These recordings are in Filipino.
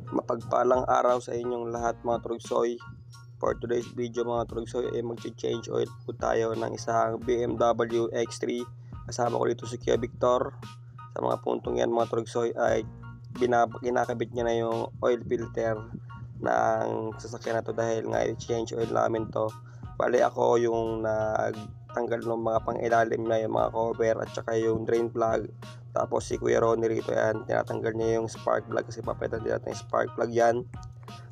Mapagpalang araw sa inyong lahat mga Trugsoy. For today's video mga Trugsoy ay mag-change oil po tayo ng isang BMW X3. Kasama ko dito si Kuya Victor. Sa mga puntong yan mga Trugsoy ay kinakabit niya na yung oil filter ng sasakyan na to dahil nga i-change oil namin to. Bali ako yung nagtanggal ng mga pang-ilalim na yung mga cover at saka yung drain plug. Tapos si Kuya Ronnie rito yan, tinatanggal niya yung spark plug kasi papalitan din natin yung spark plug yan.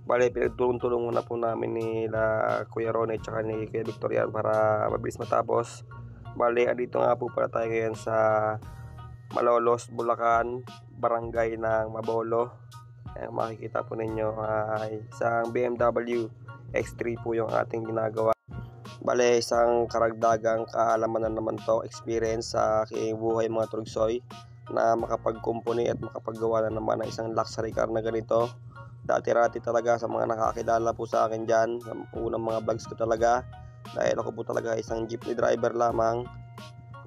Bale, pinagtulong-tulong muna po namin nila Kuya Ronnie at saka ni Kuya Victor yan para mabilis matapos. Bale, andito nga po pala tayo ngayon sa Malolos, Bulacan, barangay ng Mabolo. Makikita po ninyo ay isang BMW X3 po yung ating ginagawa. Bale, isang karagdagang kaalaman na naman to, experience sa aking buhay mga Trugsoy, na makapag-company at makapaggawa na naman ng isang luxury car na ganito. Dati-rati talaga sa mga nakakilala po sa akin dyan, sa unang mga vlogs ko talaga, dahil ako po talaga isang jeepney driver lamang.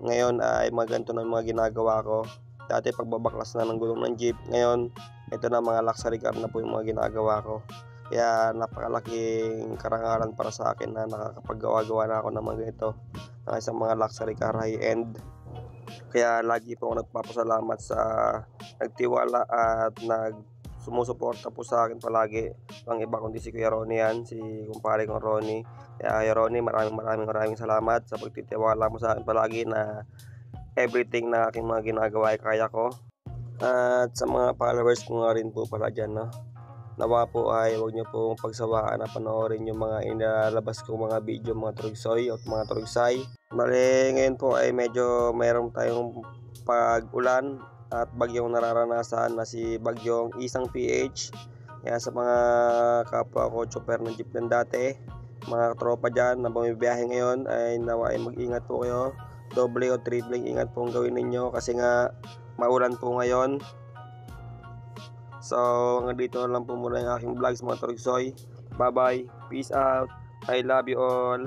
Ngayon ay mga ganito na mga ginagawa ko. Dati pagbabaklas na ng gulong ng jeep, ngayon ito na mga luxury car na po yung mga ginagawa ko. Kaya napakalaking karangalan para sa akin na nakakapaggawa-gawa na ako ng mga ganito, ng isang mga luxury car high-end. Kaya lagi po ako nagpapasalamat sa nagtiwala at sumusuporta po sa akin palagi. Ang iba kundi si Kuya Ronnie yan, si kumpare kong Ronnie. Kaya Kuya Ronnie, maraming salamat sa pagtitiwala mo sa akin palagi na everything na aking mga ginagawa ay kaya ko. At sa mga followers ko nga rin po pala dyan, no? Nawa po ay huwag nyo pong pagsawaan na panoorin yung mga inalabas kong mga video mga Trugsoy at mga Trugsay. Bale, ngayon po ay medyo mayroon tayong pag-ulan at bagyong nararanasan na si bagyong Isang PH. Kaya sa mga kapwa ko chopper ng jeep ng dati, mga tropa dyan na bumibiyahe ngayon ay nawa ay mag-ingat po kayo. Doble o triple ingat po ang gawin ninyo kasi nga maulan po ngayon. So, hanggang dito na lang po muna yung aking vlogs mga Trugsoy. Bye bye, peace out, I love you all.